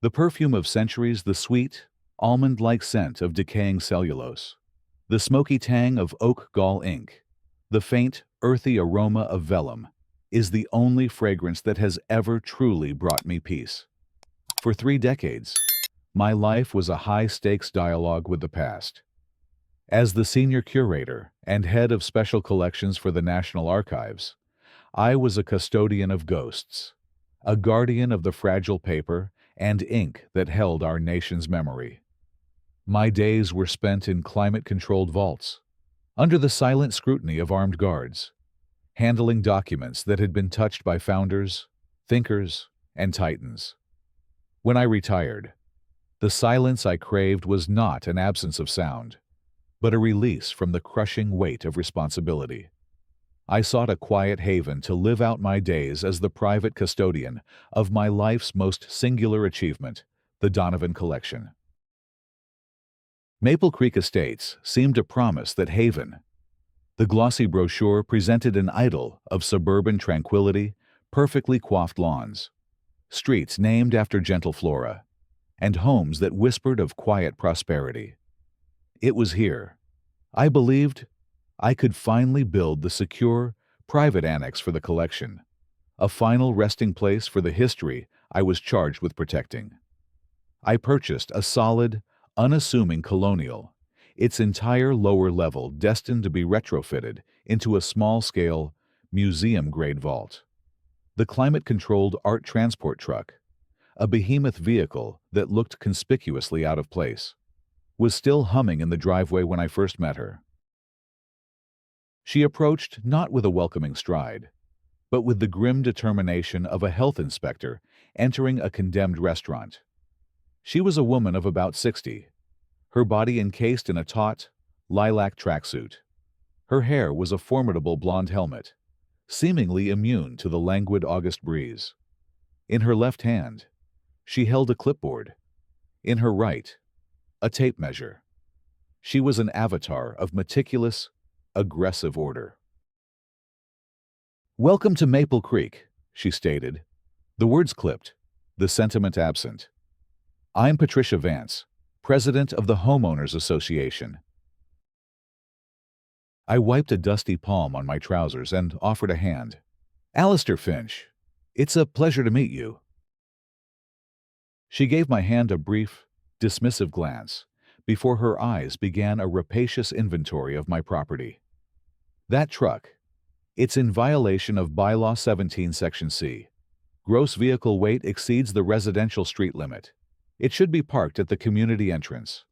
The perfume of centuries, the sweet, almond-like scent of decaying cellulose, the smoky tang of oak gall ink, the faint, earthy aroma of vellum is the only fragrance that has ever truly brought me peace. For 3 decades, my life was a high-stakes dialogue with the past. As the senior curator and head of special collections for the National Archives, I was a custodian of ghosts, a guardian of the fragile paper and ink that held our nation's memory. My days were spent in climate-controlled vaults, under the silent scrutiny of armed guards, handling documents that had been touched by founders, thinkers, and titans. When I retired, the silence I craved was not an absence of sound, but a release from the crushing weight of responsibility. I sought a quiet haven to live out my days as the private custodian of my life's most singular achievement, the Donovan Collection. Maple Creek Estates seemed to promise that haven. The glossy brochure presented an idyll of suburban tranquility, perfectly coiffed lawns, streets named after gentle flora, and homes that whispered of quiet prosperity. It was here, I believed, I could finally build the secure, private annex for the collection, a final resting place for the history I was charged with protecting. I purchased a solid, unassuming colonial, its entire lower level destined to be retrofitted into a small-scale, museum-grade vault. The climate-controlled art transport truck, a behemoth vehicle that looked conspicuously out of place, was still humming in the driveway when I first met her. She approached not with a welcoming stride, but with the grim determination of a health inspector entering a condemned restaurant. She was a woman of about 60, her body encased in a taut, lilac tracksuit. Her hair was a formidable blonde helmet, seemingly immune to the languid August breeze. In her left hand, she held a clipboard. In her right, a tape measure. She was an avatar of meticulous, aggressive order. "Welcome to Maple Creek," she stated, the words clipped, the sentiment absent. "I'm Patricia Vance, president of the Homeowners Association." I wiped a dusty palm on my trousers and offered a hand. "Alistair Finch, it's a pleasure to meet you." She gave my hand a brief, dismissive glance before her eyes began a rapacious inventory of my property. "That truck, it's in violation of Bylaw 17 Section C. Gross vehicle weight exceeds the residential street limit. It should be parked at the community entrance."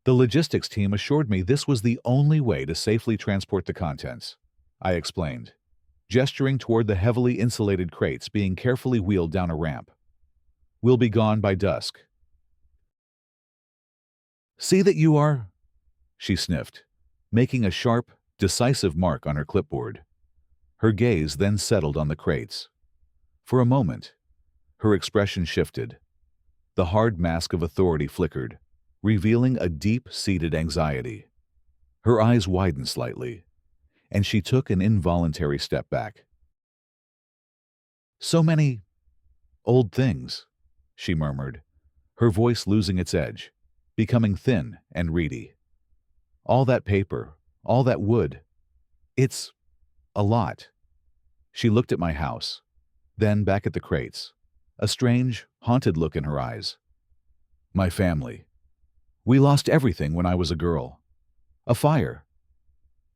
The logistics team assured me this was the only way to safely transport the contents, I explained, gesturing toward the heavily insulated crates being carefully wheeled down a ramp. "We'll be gone by dusk." "See that you are," she sniffed, making a sharp, decisive mark on her clipboard. Her gaze then settled on the crates. For a moment, her expression shifted. The hard mask of authority flickered, revealing a deep-seated anxiety. Her eyes widened slightly, and she took an involuntary step back. "So many old things," she murmured, her voice losing its edge, becoming thin and reedy. "All that paper, all that wood. It's a lot." She looked at my house, then back at the crates, a strange, haunted look in her eyes. "My family. We lost everything when I was a girl. A fire.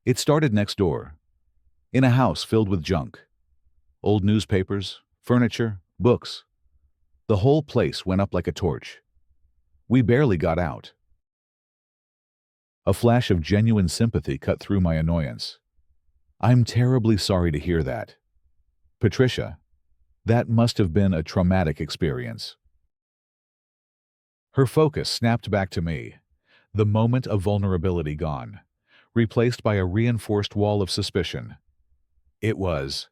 It started next door, in a house filled with junk. Old newspapers, furniture, books. The whole place went up like a torch. We barely got out." A flash of genuine sympathy cut through my annoyance. "I'm terribly sorry to hear that. Patricia, that must have been a traumatic experience." Her focus snapped back to me, the moment of vulnerability gone, replaced by a reinforced wall of suspicion. It was,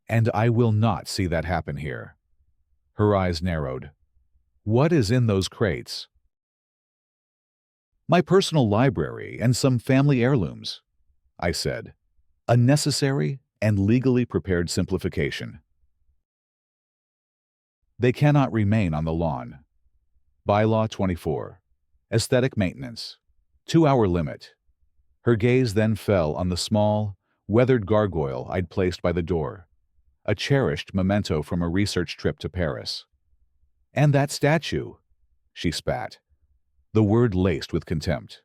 and I will not see that happen here. Her eyes narrowed. "What is in those crates?" "My personal library and some family heirlooms," I said, a necessary and legally prepared simplification. They cannot remain on the lawn. Bylaw 24. Aesthetic maintenance. 2-hour limit. Her gaze then fell on the small, weathered gargoyle I'd placed by the door, a cherished memento from a research trip to Paris. And that statue, she spat, the word laced with contempt.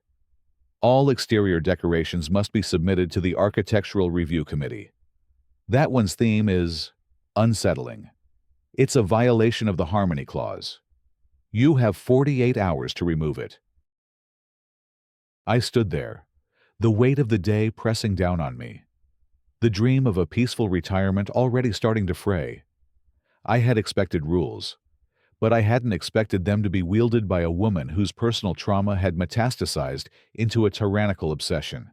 All exterior decorations must be submitted to the Architectural Review Committee. That one's theme is unsettling. It's a violation of the Harmony Clause. You have 48 hours to remove it. I stood there, the weight of the day pressing down on me. The dream of a peaceful retirement already starting to fray. I had expected rules, but I hadn't expected them to be wielded by a woman whose personal trauma had metastasized into a tyrannical obsession.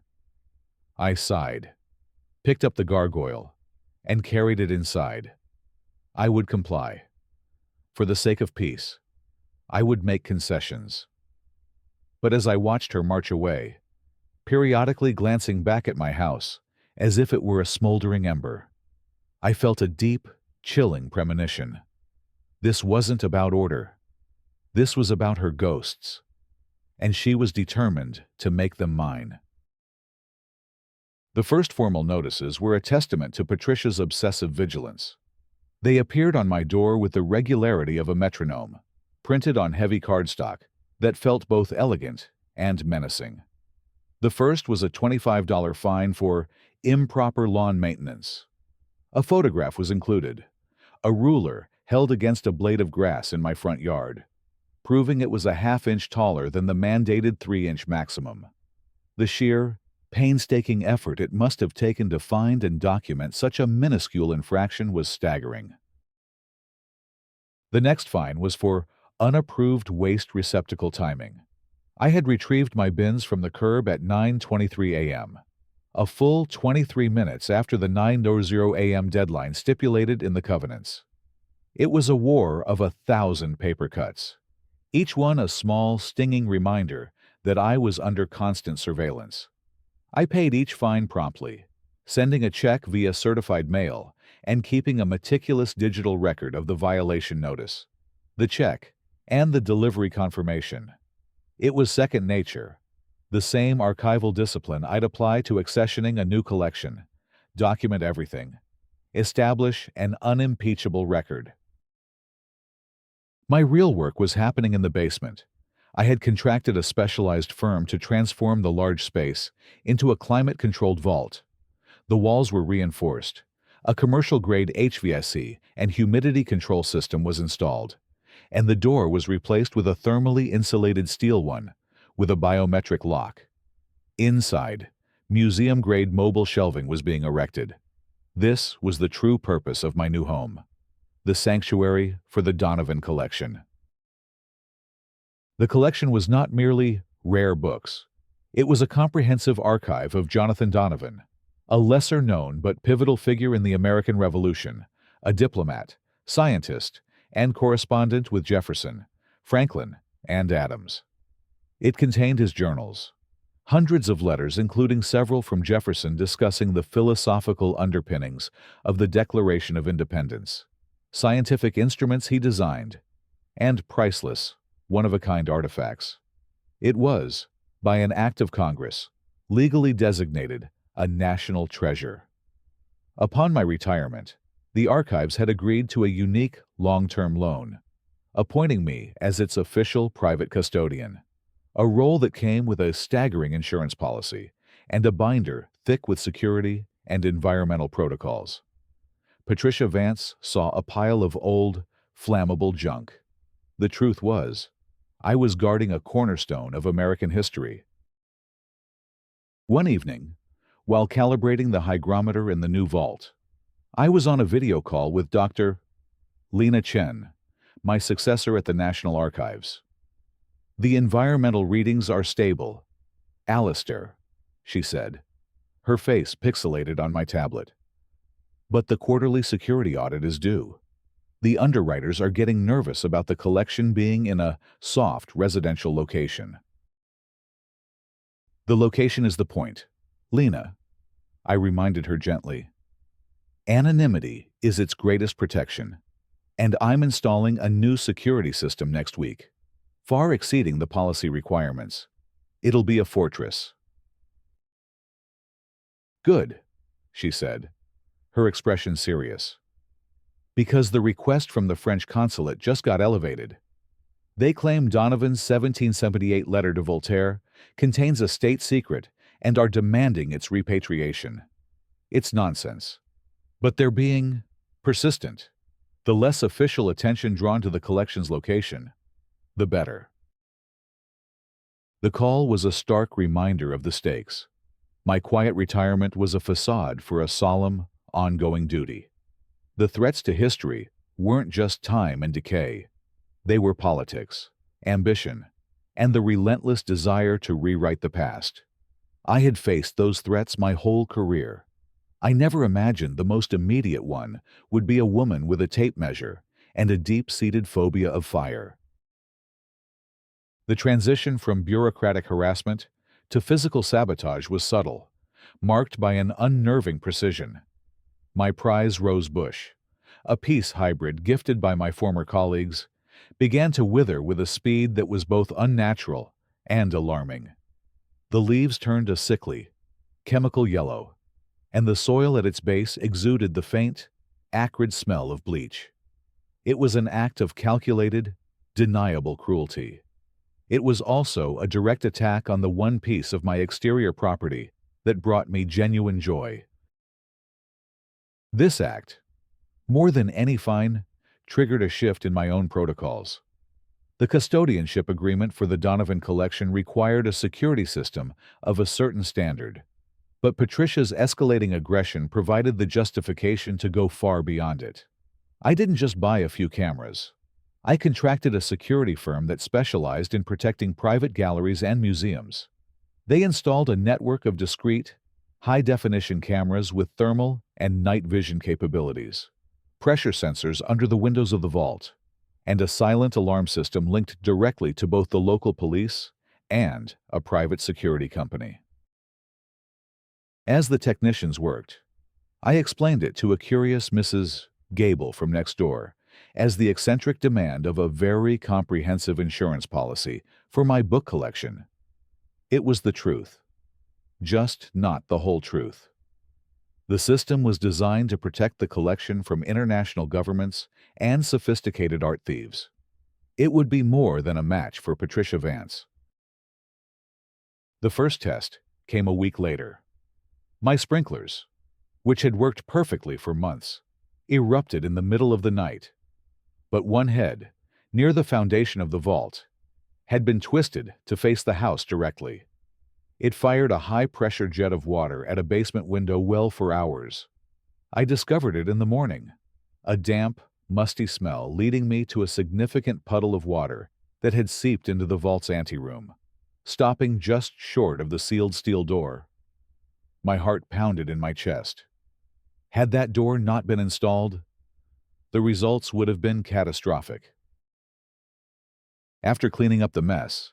I sighed, picked up the gargoyle, and carried it inside. I would comply. For the sake of peace, I would make concessions. But as I watched her march away, periodically glancing back at my house, as if it were a smoldering ember, I felt a deep, chilling premonition. This wasn't about order. This was about her ghosts, and she was determined to make them mine. The first formal notices were a testament to Patricia's obsessive vigilance. They appeared on my door with the regularity of a metronome, printed on heavy cardstock that felt both elegant and menacing. The first was a $25 fine for improper lawn maintenance. A photograph was included, a ruler held against a blade of grass in my front yard, proving it was a half-inch taller than the mandated 3-inch maximum. The sheer, painstaking effort it must have taken to find and document such a minuscule infraction was staggering. The next fine was for unapproved waste receptacle timing. I had retrieved my bins from the curb at 9:23 a.m., a full 23 minutes after the 9:00 a.m. deadline stipulated in the covenants. It was a war of 1,000 paper cuts, each one a small, stinging reminder that I was under constant surveillance. I paid each fine promptly, sending a check via certified mail and keeping a meticulous digital record of the violation notice, the check, and the delivery confirmation. It was second nature, the same archival discipline I'd apply to accessioning a new collection: document everything, establish an unimpeachable record. My real work was happening in the basement. I had contracted a specialized firm to transform the large space into a climate-controlled vault. The walls were reinforced. A commercial-grade HVAC and humidity control system was installed, and the door was replaced with a thermally insulated steel one with a biometric lock. Inside, museum-grade mobile shelving was being erected. This was the true purpose of my new home, the sanctuary for the Donovan collection. The collection was not merely rare books. It was a comprehensive archive of Jonathan Donovan, a lesser-known but pivotal figure in the American Revolution, a diplomat, scientist, and correspondent with Jefferson, Franklin, and Adams. It contained his journals, hundreds of letters including several from Jefferson discussing the philosophical underpinnings of the Declaration of Independence, scientific instruments he designed, and priceless, one-of-a-kind artifacts. It was, by an act of Congress, legally designated a national treasure. Upon my retirement, the archives had agreed to a unique long-term loan, appointing me as its official private custodian, a role that came with a staggering insurance policy and a binder thick with security and environmental protocols. Patricia Vance saw a pile of old, flammable junk. The truth was, I was guarding a cornerstone of American history. One evening, while calibrating the hygrometer in the new vault, I was on a video call with Dr. Lena Chen, my successor at the National Archives. "The environmental readings are stable, Alistair," she said, her face pixelated on my tablet. "But the quarterly security audit is due. The underwriters are getting nervous about the collection being in a soft residential location." "The location is the point, Lena," I reminded her gently. "Anonymity is its greatest protection. And I'm installing a new security system next week, far exceeding the policy requirements. It'll be a fortress. Good, she said, her expression serious. Because the request from the French consulate just got elevated. They claim Donovan's 1778 letter to Voltaire contains a state secret and are demanding its repatriation. It's nonsense. But they're being persistent. The less official attention drawn to the collection's location, the better. The call was a stark reminder of the stakes. My quiet retirement was a facade for a solemn, ongoing duty. The threats to history weren't just time and decay. They were politics, ambition, and the relentless desire to rewrite the past. I had faced those threats my whole career. I never imagined the most immediate one would be a woman with a tape measure and a deep-seated phobia of fire. The transition from bureaucratic harassment to physical sabotage was subtle, marked by an unnerving precision. My prize rose bush, a peace hybrid gifted by my former colleagues, began to wither with a speed that was both unnatural and alarming. The leaves turned a sickly, chemical yellow, and the soil at its base exuded the faint, acrid smell of bleach. It was an act of calculated, deniable cruelty. It was also a direct attack on the one piece of my exterior property that brought me genuine joy. This act, more than any fine, triggered a shift in my own protocols. The custodianship agreement for the Donovan collection required a security system of a certain standard, but Patricia's escalating aggression provided the justification to go far beyond it. I didn't just buy a few cameras. I contracted a security firm that specialized in protecting private galleries and museums. They installed a network of discrete, high-definition cameras with thermal and night vision capabilities, pressure sensors under the windows of the vault, and a silent alarm system linked directly to both the local police and a private security company. As the technicians worked, I explained it to a curious Mrs. Gable from next door as the eccentric demand of a very comprehensive insurance policy for my book collection. It was the truth, just not the whole truth. The system was designed to protect the collection from international governments and sophisticated art thieves. It would be more than a match for Patricia Vance. The first test came a week later. My sprinklers, which had worked perfectly for months, erupted in the middle of the night. But one head, near the foundation of the vault, had been twisted to face the house directly. It fired a high-pressure jet of water at a basement window well for hours. I discovered it in the morning, a damp, musty smell leading me to a significant puddle of water that had seeped into the vault's anteroom, stopping just short of the sealed steel door. My heart pounded in my chest. Had that door not been installed, the results would have been catastrophic. After cleaning up the mess,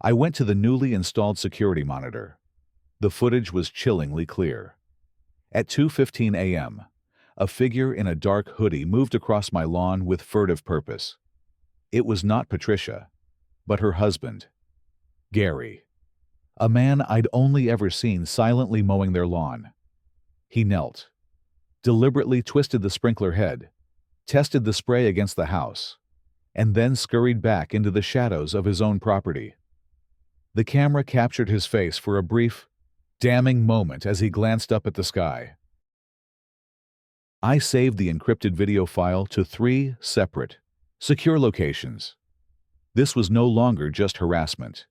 I went to the newly installed security monitor. The footage was chillingly clear. At 2:15 a.m., a figure in a dark hoodie moved across my lawn with furtive purpose. It was not Patricia, but her husband, Gary, a man I'd only ever seen silently mowing their lawn. He knelt, deliberately twisted the sprinkler head, tested the spray against the house, and then scurried back into the shadows of his own property. The camera captured his face for a brief, damning moment as he glanced up at the sky. I saved the encrypted video file to 3 separate, secure locations. This was no longer just harassment.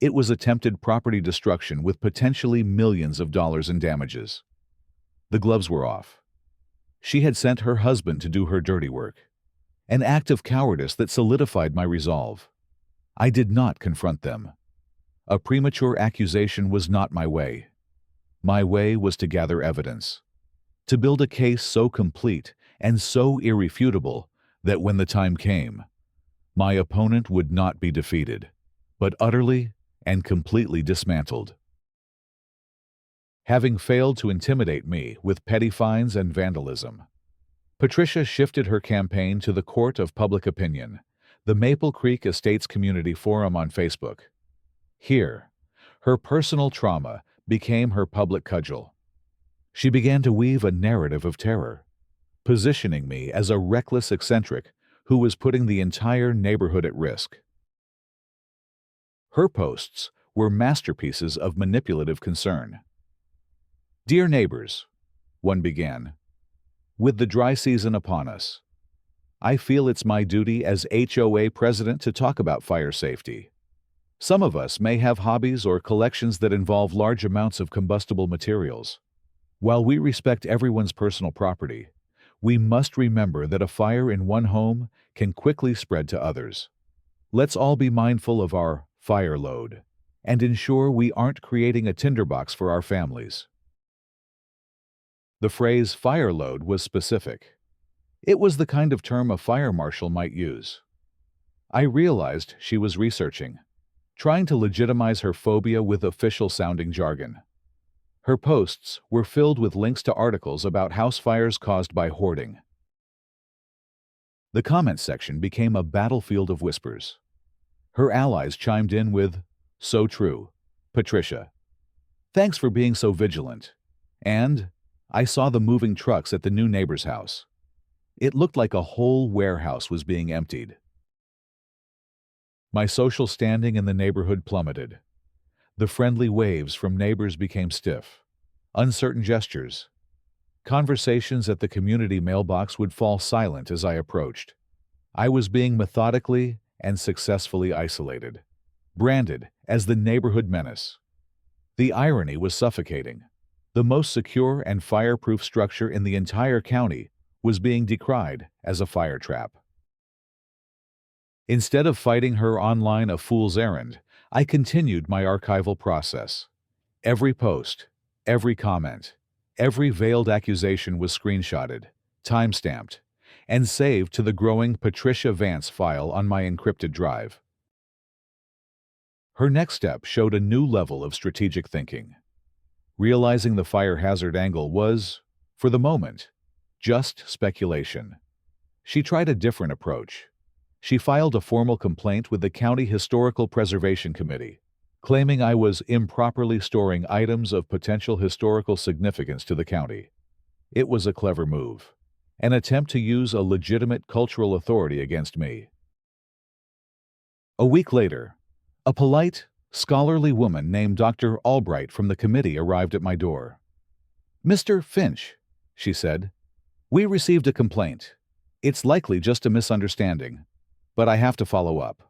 It was attempted property destruction with potentially millions of dollars in damages. The gloves were off. She had sent her husband to do her dirty work, an act of cowardice that solidified my resolve. I did not confront them. A premature accusation was not my way. My way was to gather evidence, to build a case so complete and so irrefutable that when the time came, my opponent would not be defeated, but utterly and completely dismantled. Having failed to intimidate me with petty fines and vandalism, Patricia shifted her campaign to the court of public opinion, the Maple Creek Estates Community Forum on Facebook. Here, her personal trauma became her public cudgel. She began to weave a narrative of terror, positioning me as a reckless eccentric who was putting the entire neighborhood at risk. Her posts were masterpieces of manipulative concern. "Dear neighbors," one began, "with the dry season upon us, I feel it's my duty as HOA president to talk about fire safety. Some of us may have hobbies or collections that involve large amounts of combustible materials. While we respect everyone's personal property, we must remember that a fire in one home can quickly spread to others. Let's all be mindful of our fire load and ensure we aren't creating a tinderbox for our families." The phrase fire load was specific. It was the kind of term a fire marshal might use. I realized she was researching, trying to legitimize her phobia with official-sounding jargon. Her posts were filled with links to articles about house fires caused by hoarding. The comment section became a battlefield of whispers. Her allies chimed in with, "So true, Patricia. Thanks for being so vigilant." And, "I saw the moving trucks at the new neighbor's house. It looked like a whole warehouse was being emptied." My social standing in the neighborhood plummeted. The friendly waves from neighbors became stiff. Uncertain gestures. Conversations at the community mailbox would fall silent as I approached. I was being methodically and successfully isolated, branded as the neighborhood menace. The irony was suffocating. The most secure and fireproof structure in the entire county was being decried as a fire trap. Instead of fighting her online a fool's errand, I continued my archival process. Every post, every comment, every veiled accusation was screenshotted, time-stamped, and saved to the growing Patricia Vance file on my encrypted drive. Her next step showed a new level of strategic thinking. Realizing the fire hazard angle was, for the moment, just speculation. She tried a different approach. She filed a formal complaint with the County Historical Preservation Committee, claiming I was improperly storing items of potential historical significance to the county. It was a clever move, an attempt to use a legitimate cultural authority against me. A week later, a polite, scholarly woman named Dr. Albright from the committee arrived at my door. "Mr. Finch," she said, "we received a complaint. It's likely just a misunderstanding, but I have to follow up."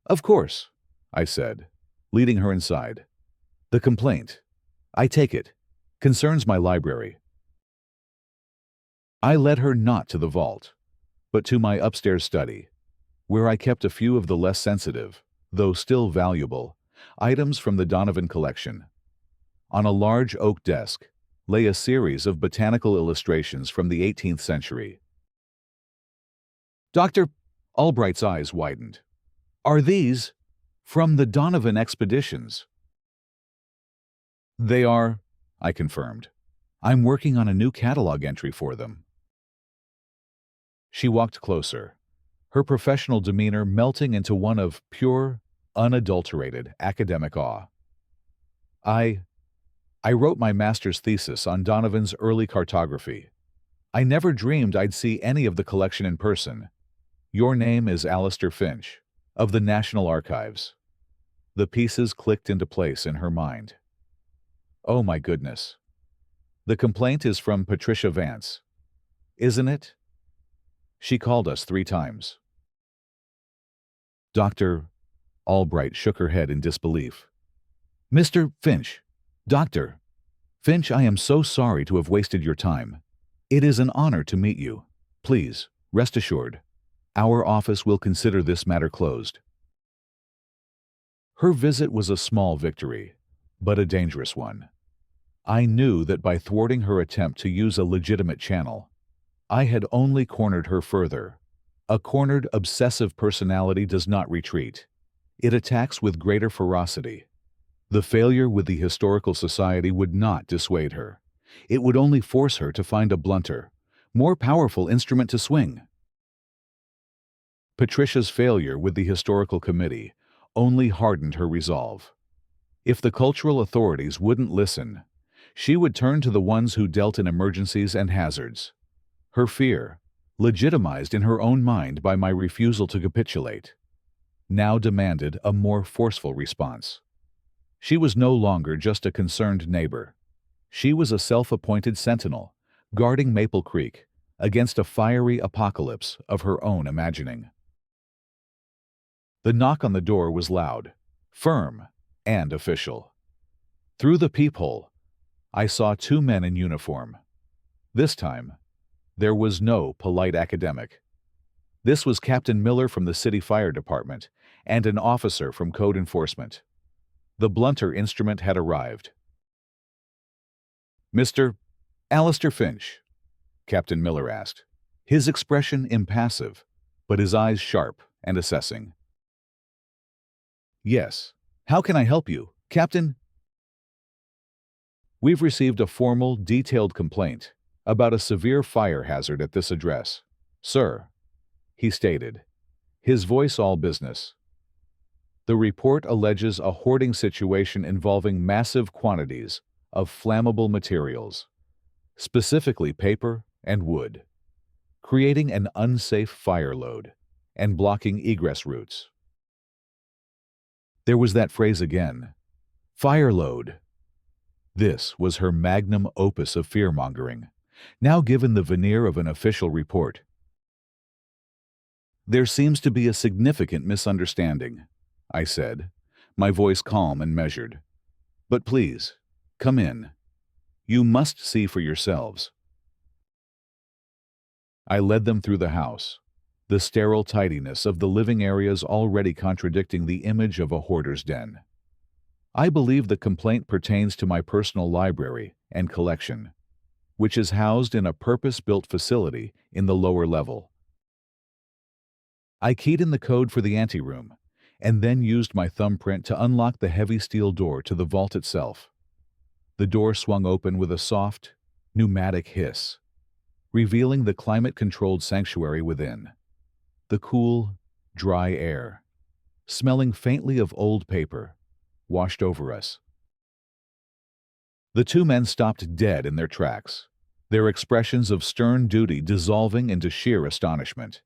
"Of course," I said, leading her inside. "The complaint, I take it, concerns my library." I led her not to the vault, but to my upstairs study, where I kept a few of the less sensitive, though still valuable, items from the Donovan collection. On a large oak desk lay a series of botanical illustrations from the 18th century. Dr. Albright's eyes widened. "Are these from the Donovan expeditions?" "They are," I confirmed. "I'm working on a new catalog entry for them." She walked closer, her professional demeanor melting into one of pure, unadulterated academic awe. I wrote my master's thesis on Donovan's early cartography. I never dreamed I'd see any of the collection in person. Your name is Alistair Finch, of the National Archives." The pieces clicked into place in her mind. Oh my goodness. The complaint is from Patricia Vance, isn't it? She called us 3 times. Dr. Albright shook her head in disbelief. "Mr. Finch, Dr. Finch, I am so sorry to have wasted your time. It is an honor to meet you. Please, rest assured, our office will consider this matter closed." Her visit was a small victory, but a dangerous one. I knew that by thwarting her attempt to use a legitimate channel, I had only cornered her further. A cornered, obsessive personality does not retreat. It attacks with greater ferocity. The failure with the Historical Society would not dissuade her. It would only force her to find a blunter, more powerful instrument to swing. Patricia's failure with the historical committee only hardened her resolve. If the cultural authorities wouldn't listen, she would turn to the ones who dealt in emergencies and hazards. Her fear, legitimized in her own mind by my refusal to capitulate, now demanded a more forceful response. She was no longer just a concerned neighbor. She was a self-appointed sentinel, guarding Maple Creek against a fiery apocalypse of her own imagining. The knock on the door was loud, firm, and official. Through the peephole, I saw two men in uniform. This time, there was no polite academic. This was Captain Miller from the City Fire Department and an officer from Code Enforcement. The blunter instrument had arrived. "Mr. Alistair Finch?" Captain Miller asked, his expression impassive, but his eyes sharp and assessing. "Yes. How can I help you, Captain?" "We've received a formal, detailed complaint about a severe fire hazard at this address, sir," he stated, his voice all business. "The report alleges a hoarding situation involving massive quantities of flammable materials, specifically paper and wood, creating an unsafe fire load and blocking egress routes." There was that phrase again, fire load. This was her magnum opus of fear-mongering, now given the veneer of an official report. "There seems to be a significant misunderstanding," I said, my voice calm and measured. "But please, come in. You must see for yourselves." I led them through the house, the sterile tidiness of the living areas already contradicting the image of a hoarder's den. I believe the complaint pertains to my personal library and collection, which is housed in a purpose-built facility in the lower level. I keyed in the code for the anteroom, and then used my thumbprint to unlock the heavy steel door to the vault itself. The door swung open with a soft, pneumatic hiss, revealing the climate-controlled sanctuary within. The cool, dry air, smelling faintly of old paper, washed over us. The two men stopped dead in their tracks, their expressions of stern duty dissolving into sheer astonishment.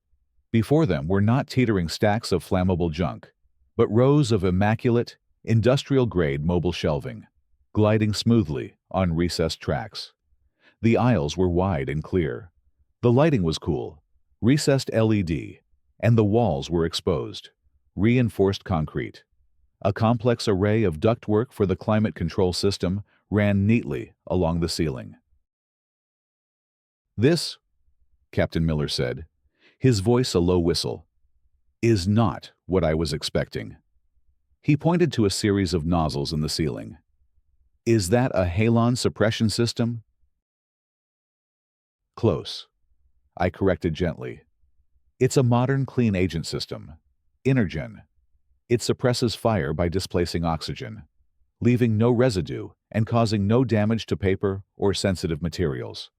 Before them were not teetering stacks of flammable junk, but rows of immaculate, industrial-grade mobile shelving, gliding smoothly on recessed tracks. The aisles were wide and clear. The lighting was cool, recessed LED, and the walls were exposed, reinforced concrete. A complex array of ductwork for the climate control system ran neatly along the ceiling. "This," Captain Miller said, his voice a low whistle, "is not what I was expecting." He pointed to a series of nozzles in the ceiling. "Is that a halon suppression system?" "Close," I corrected gently. "It's a modern clean agent system, Energen. It suppresses fire by displacing oxygen, leaving no residue and causing no damage to paper or sensitive materials.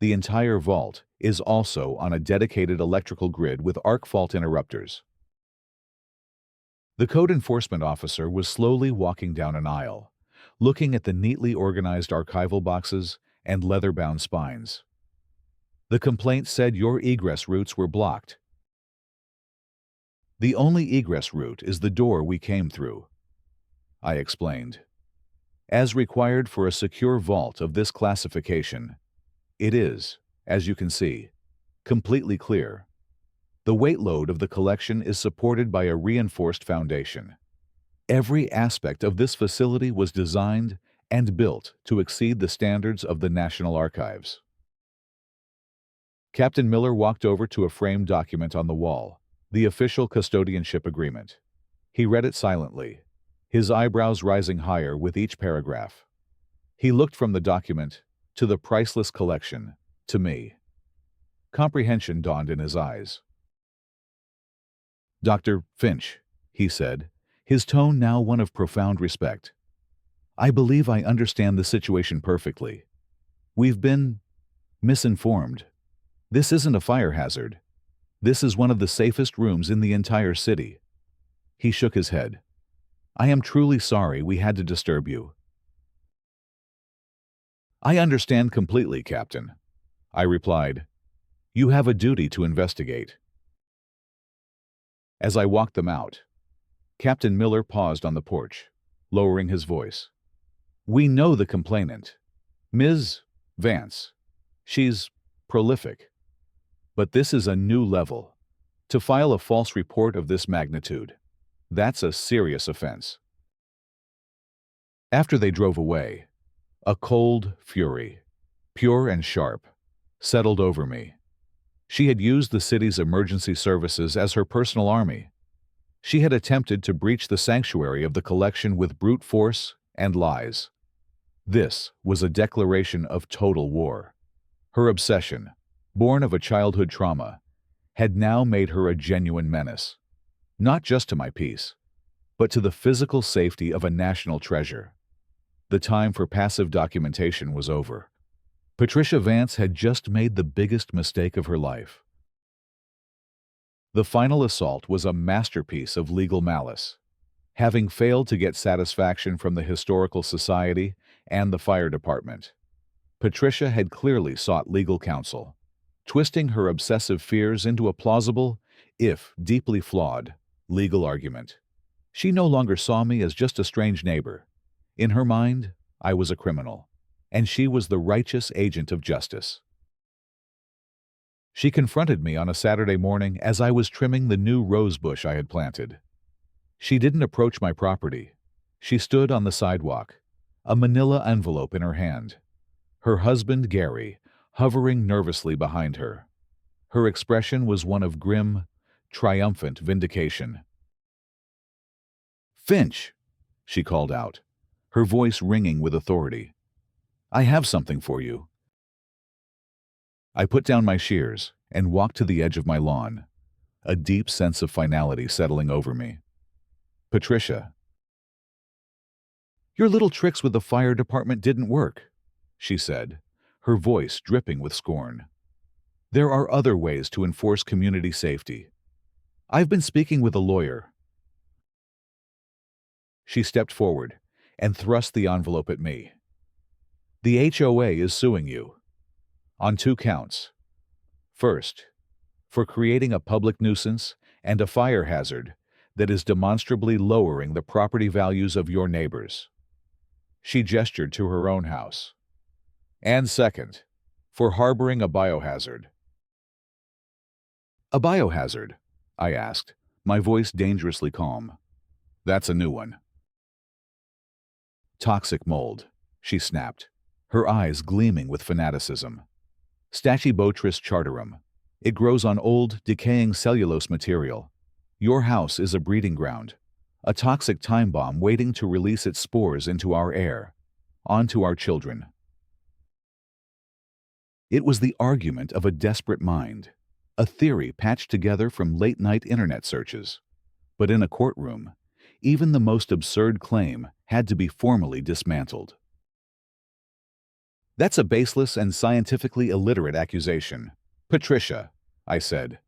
The entire vault is also on a dedicated electrical grid with arc fault interrupters." The code enforcement officer was slowly walking down an aisle, looking at the neatly organized archival boxes and leather-bound spines. "The complaint said your egress routes were blocked." "The only egress route is the door we came through," I explained. "As required for a secure vault of this classification, it is, as you can see, completely clear. The weight load of the collection is supported by a reinforced foundation. Every aspect of this facility was designed and built to exceed the standards of the National Archives." Captain Miller walked over to a framed document on the wall, the official custodianship agreement. He read it silently, his eyebrows rising higher with each paragraph. He looked from the document to the priceless collection, to me. Comprehension dawned in his eyes. "Dr. Finch," he said, his tone now one of profound respect, "I believe I understand the situation perfectly. We've been misinformed. This isn't a fire hazard. This is one of the safest rooms in the entire city. He shook his head. I am truly sorry we had to disturb you. I understand completely, Captain, I replied. You have a duty to investigate. As I walked them out, Captain Miller paused on the porch, lowering his voice. We know the complainant, Ms. Vance. She's prolific. But this is a new level. To file a false report of this magnitude, that's a serious offense. After they drove away, a cold fury, pure and sharp, settled over me. She had used the city's emergency services as her personal army. She had attempted to breach the sanctuary of the collection with brute force and lies. This was a declaration of total war. Her obsession, born of a childhood trauma, had now made her a genuine menace, not just to my peace, but to the physical safety of a national treasure. The time for passive documentation was over. Patricia Vance had just made the biggest mistake of her life. The final assault was a masterpiece of legal malice. Having failed to get satisfaction from the Historical Society and the fire department, Patricia had clearly sought legal counsel, twisting her obsessive fears into a plausible, if deeply flawed, legal argument. She no longer saw me as just a strange neighbor. In her mind, I was a criminal, and she was the righteous agent of justice. She confronted me on a Saturday morning as I was trimming the new rose bush I had planted. She didn't approach my property. She stood on the sidewalk, a manila envelope in her hand. Her husband, Gary, hovering nervously behind her. Her expression was one of grim, triumphant vindication. "Finch," she called out, her voice ringing with authority. "I have something for you." I put down my shears and walked to the edge of my lawn, a deep sense of finality settling over me. "Patricia, your little tricks with the fire department didn't work," she said, her voice dripping with scorn. "There are other ways to enforce community safety. I've been speaking with a lawyer." She stepped forward and thrust the envelope at me. "The HOA is suing you on 2 counts. First, for creating a public nuisance and a fire hazard that is demonstrably lowering the property values of your neighbors." She gestured to her own house. "And second, for harboring a biohazard." "A biohazard?" I asked, my voice dangerously calm. "That's a new one." "Toxic mold," she snapped, her eyes gleaming with fanaticism. "Stachybotrys chartarum. It grows on old, decaying cellulose material. Your house is a breeding ground, a toxic time bomb waiting to release its spores into our air, onto our children." It was the argument of a desperate mind, a theory patched together from late-night internet searches. But in a courtroom, even the most absurd claim had to be formally dismantled. "That's a baseless and scientifically illiterate accusation, Patricia," I said.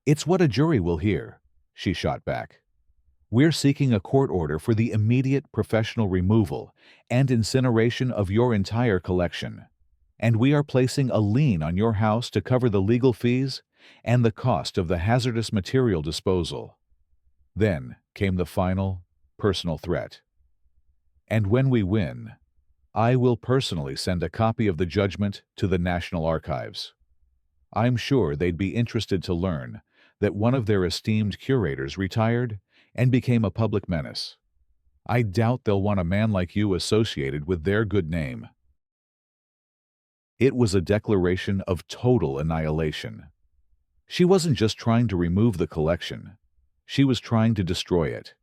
"It's what a jury will hear," she shot back. "We're seeking a court order for the immediate professional removal and incineration of your entire collection. And we are placing a lien on your house to cover the legal fees and the cost of the hazardous material disposal." Then came the final, personal threat. "And when we win, I will personally send a copy of the judgment to the National Archives. I'm sure they'd be interested to learn that one of their esteemed curators retired and became a public menace. I doubt they'll want a man like you associated with their good name." It was a declaration of total annihilation. She wasn't just trying to remove the collection. She was trying to destroy it.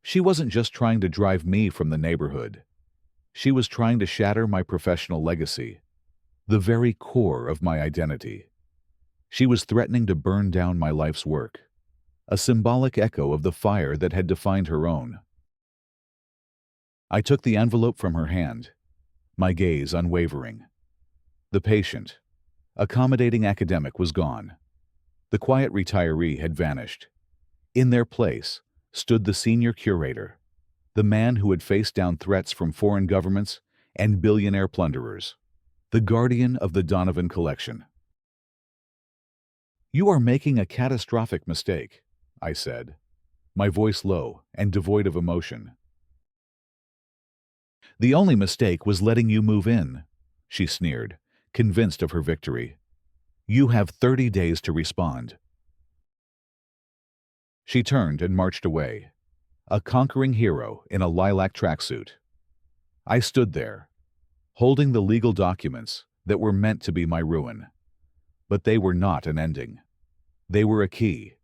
She wasn't just trying to drive me from the neighborhood. She was trying to shatter my professional legacy, the very core of my identity. She was threatening to burn down my life's work, a symbolic echo of the fire that had defined her own. I took the envelope from her hand, my gaze unwavering. The patient, accommodating academic was gone. The quiet retiree had vanished. In their place stood the senior curator, the man who had faced down threats from foreign governments and billionaire plunderers, the guardian of the Donovan collection. "You are making a catastrophic mistake," I said, my voice low and devoid of emotion. "The only mistake was letting you move in," she sneered, convinced of her victory. "You have 30 days to respond." She turned and marched away, a conquering hero in a lilac tracksuit. I stood there, holding the legal documents that were meant to be my ruin. But they were not an ending. They were a key.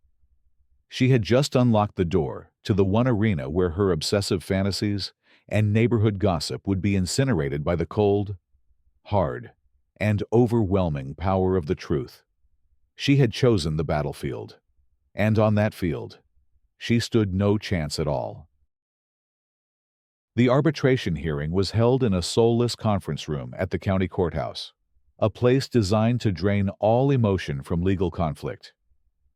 She had just unlocked the door to the one arena where her obsessive fantasies and neighborhood gossip would be incinerated by the cold, hard, and overwhelming power of the truth. She had chosen the battlefield, and on that field, she stood no chance at all. The arbitration hearing was held in a soulless conference room at the county courthouse, a place designed to drain all emotion from legal conflict.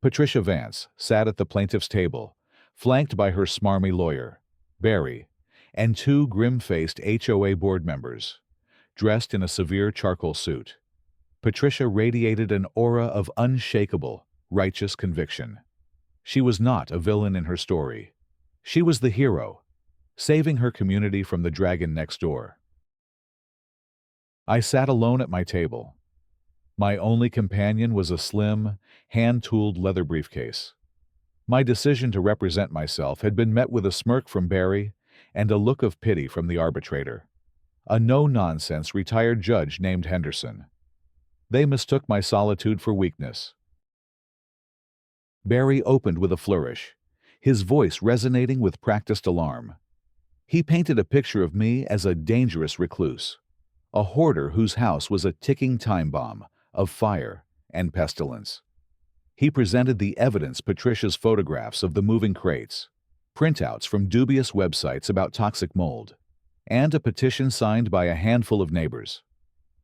Patricia Vance sat at the plaintiff's table, flanked by her smarmy lawyer, Barry, and two grim-faced HOA board members, dressed in a severe charcoal suit. Patricia radiated an aura of unshakable, righteous conviction. She was not a villain in her story. She was the hero, saving her community from the dragon next door. I sat alone at my table. My only companion was a slim, hand-tooled leather briefcase. My decision to represent myself had been met with a smirk from Barry and a look of pity from the arbitrator, a no-nonsense retired judge named Henderson. They mistook my solitude for weakness. Barry opened with a flourish, his voice resonating with practiced alarm. He painted a picture of me as a dangerous recluse, a hoarder whose house was a ticking time bomb of fire and pestilence. He presented the evidence: Patricia's photographs of the moving crates, printouts from dubious websites about toxic mold, and a petition signed by a handful of neighbors.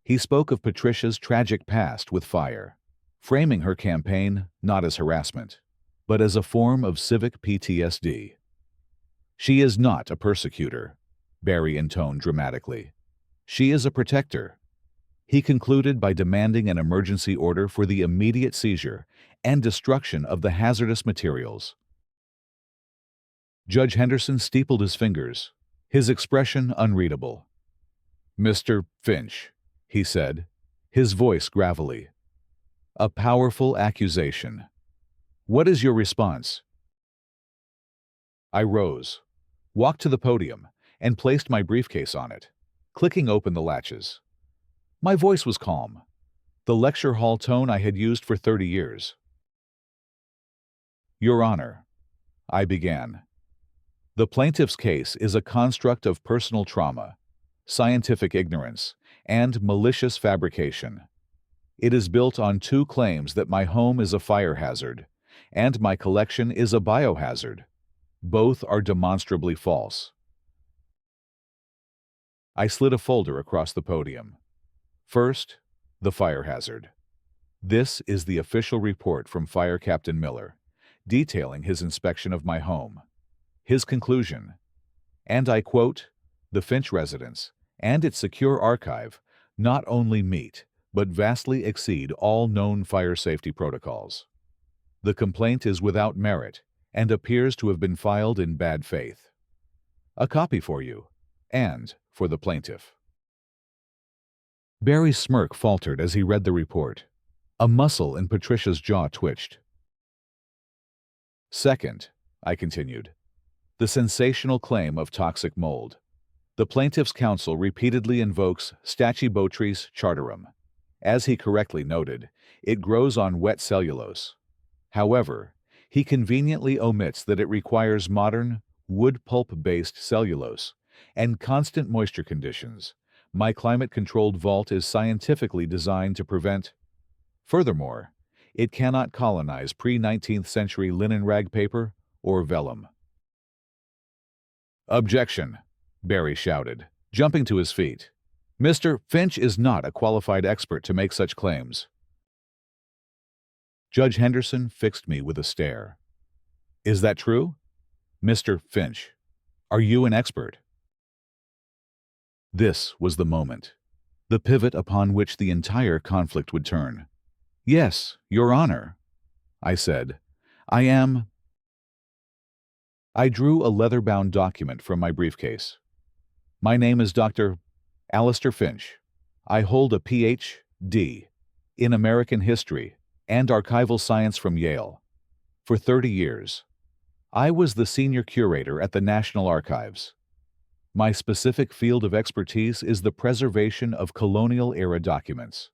He spoke of Patricia's tragic past with fire, framing her campaign not as harassment, but as a form of civic PTSD. "She is not a persecutor," Barry intoned dramatically. "She is a protector." He concluded by demanding an emergency order for the immediate seizure and destruction of the hazardous materials. Judge Henderson steepled his fingers, his expression unreadable. "Mr. Finch," he said, his voice gravelly. "A powerful accusation. What is your response?" I rose, walked to the podium, and placed my briefcase on it, clicking open the latches. My voice was calm, the lecture hall tone I had used for 30 years. "Your Honor," I began, "the plaintiff's case is a construct of personal trauma, scientific ignorance, and malicious fabrication. It is built on two claims that my home is a fire hazard and my collection is a biohazard. Both are demonstrably false." I slid a folder across the podium. First, the fire hazard. This is the official report from Fire Captain Miller, detailing his inspection of my home. His conclusion, and I quote, "The Finch residence and its secure archive not only meet, but vastly exceed all known fire safety protocols. The complaint is without merit and appears to have been filed in bad faith. A copy for you, and for the plaintiff." Barry's smirk faltered as he read the report. A muscle in Patricia's jaw twitched. "Second," I continued, "the sensational claim of toxic mold. The plaintiff's counsel repeatedly invokes Stachybotrys chartarum. As he correctly noted, it grows on wet cellulose. However, he conveniently omits that it requires modern, wood pulp-based cellulose and constant moisture conditions. My climate-controlled vault is scientifically designed to prevent. Furthermore, it cannot colonize pre-19th century linen rag paper or vellum." "Objection," Barry shouted, jumping to his feet. "Mr. Finch is not a qualified expert to make such claims. Judge Henderson fixed me with a stare. Is that true? Mr. Finch, are you an expert? This was the moment, the pivot upon which the entire conflict would turn. Yes, Your Honor, I said. I am. I drew a leather-bound document from my briefcase. My name is Dr. Alistair Finch. I hold a PhD in American history and archival science from Yale. For 30 years, I was the senior curator at the National Archives. My specific field of expertise is the preservation of colonial-era documents.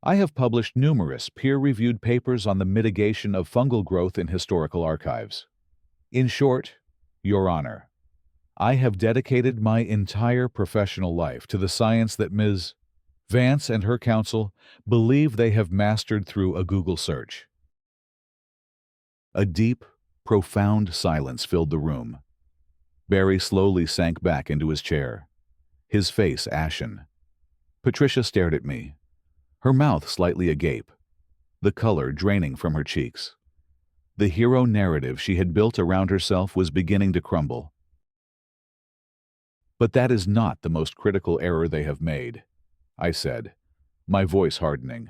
I have published numerous peer-reviewed papers on the mitigation of fungal growth in historical archives. In short, Your Honor, I have dedicated my entire professional life to the science that Ms. Vance and her counsel believe they have mastered through a Google search. A deep, profound silence filled the room. Barry slowly sank back into his chair, his face ashen. Patricia stared at me, her mouth slightly agape, the color draining from her cheeks. The hero narrative she had built around herself was beginning to crumble. But that is not the most critical error they have made, I said, my voice hardening.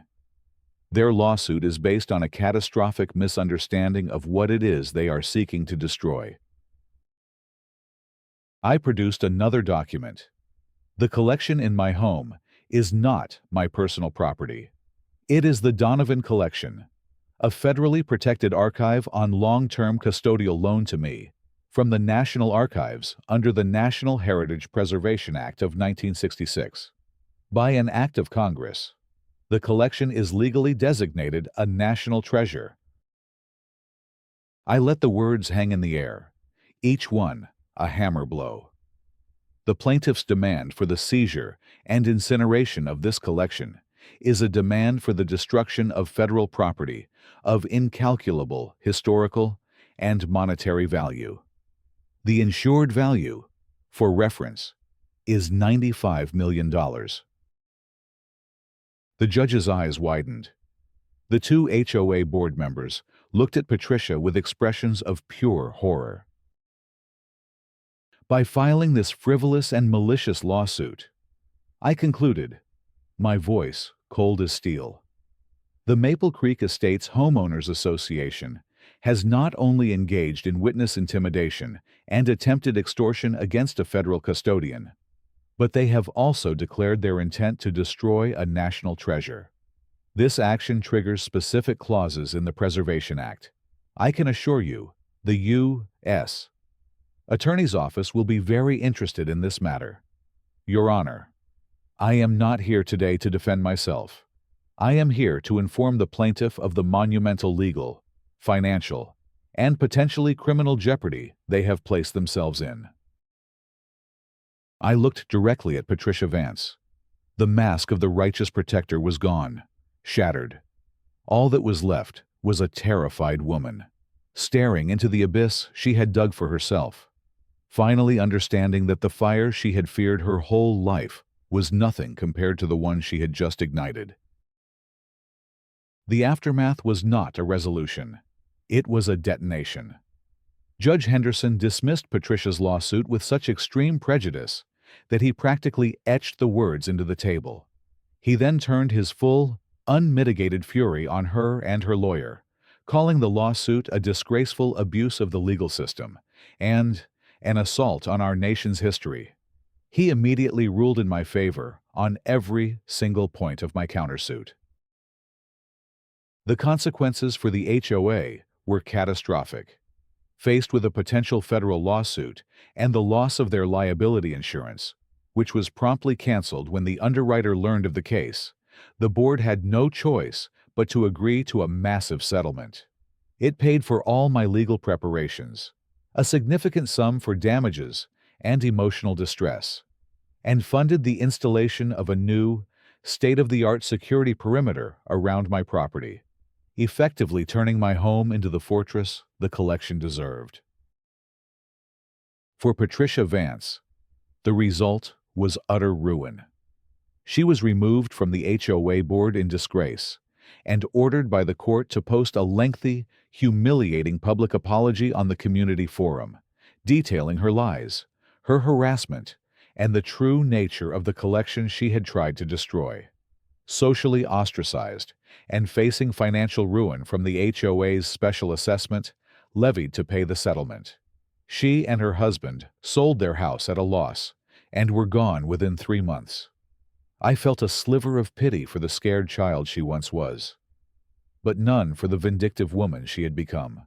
Their lawsuit is based on a catastrophic misunderstanding of what it is they are seeking to destroy. I produced another document. The collection in my home is not my personal property. It is the Donovan Collection, a federally protected archive on long-term custodial loan to me from the National Archives under the National Heritage Preservation Act of 1966. By an act of Congress, the collection is legally designated a national treasure. I let the words hang in the air, each one a hammer blow. The plaintiff's demand for the seizure and incineration of this collection is a demand for the destruction of federal property of incalculable historical and monetary value. The insured value, for reference, is $95 million. The judge's eyes widened. The two HOA board members looked at Patricia with expressions of pure horror. By filing this frivolous and malicious lawsuit, I concluded, my voice cold as steel, the Maple Creek Estates Homeowners Association has not only engaged in witness intimidation and attempted extortion against a federal custodian, but they have also declared their intent to destroy a national treasure. This action triggers specific clauses in the Preservation Act. I can assure you, the U.S. Attorney's Office will be very interested in this matter. Your Honor, I am not here today to defend myself. I am here to inform the plaintiff of the monumental legal, financial, and potentially criminal jeopardy they have placed themselves in. I looked directly at Patricia Vance. The mask of the righteous protector was gone, shattered. All that was left was a terrified woman, staring into the abyss she had dug for herself, finally understanding that the fire she had feared her whole life was nothing compared to the one she had just ignited. The aftermath was not a resolution. It was a detonation. Judge Henderson dismissed Patricia's lawsuit with such extreme prejudice that he practically etched the words into the table. He then turned his full, unmitigated fury on her and her lawyer, calling the lawsuit a disgraceful abuse of the legal system and an assault on our nation's history. He immediately ruled in my favor on every single point of my countersuit. The consequences for the HOA were catastrophic. Faced with a potential federal lawsuit and the loss of their liability insurance, which was promptly canceled when the underwriter learned of the case, the board had no choice but to agree to a massive settlement. It paid for all my legal preparations, a significant sum for damages and emotional distress, and funded the installation of a new, state-of-the-art security perimeter around my property, effectively turning my home into the fortress the collection deserved. For Patricia Vance, the result was utter ruin. She was removed from the HOA board in disgrace and ordered by the court to post a lengthy, humiliating public apology on the community forum, detailing her lies, her harassment, and the true nature of the collection she had tried to destroy. Socially ostracized and facing financial ruin from the HOA's special assessment levied to pay the settlement. She and her husband sold their house at a loss and were gone within 3 months. I felt a sliver of pity for the scared child she once was, but none for the vindictive woman she had become.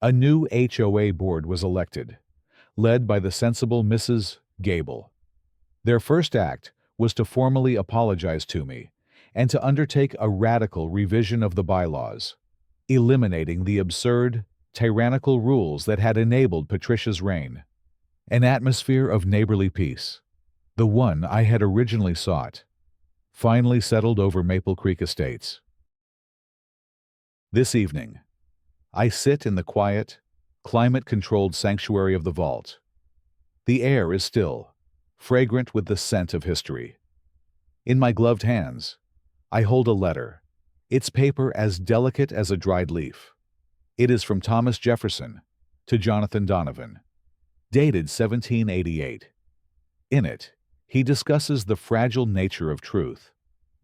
A new HOA board was elected, led by the sensible Mrs. Gable. Their first act was to formally apologize to me and to undertake a radical revision of the bylaws, eliminating the absurd, tyrannical rules that had enabled Patricia's reign. An atmosphere of neighborly peace, the one I had originally sought, finally settled over Maple Creek Estates. This evening, I sit in the quiet, climate-controlled sanctuary of the vault. The air is still, fragrant with the scent of history. In my gloved hands, I hold a letter, its paper as delicate as a dried leaf. It is from Thomas Jefferson to Jonathan Donovan, dated 1788. In it, he discusses the fragile nature of truth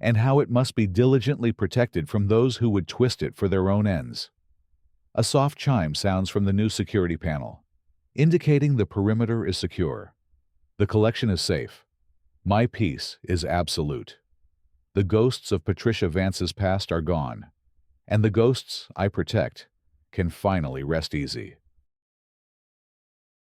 and how it must be diligently protected from those who would twist it for their own ends. A soft chime sounds from the new security panel, indicating the perimeter is secure. The collection is safe. My peace is absolute. The ghosts of Patricia Vance's past are gone, and the ghosts I protect can finally rest easy.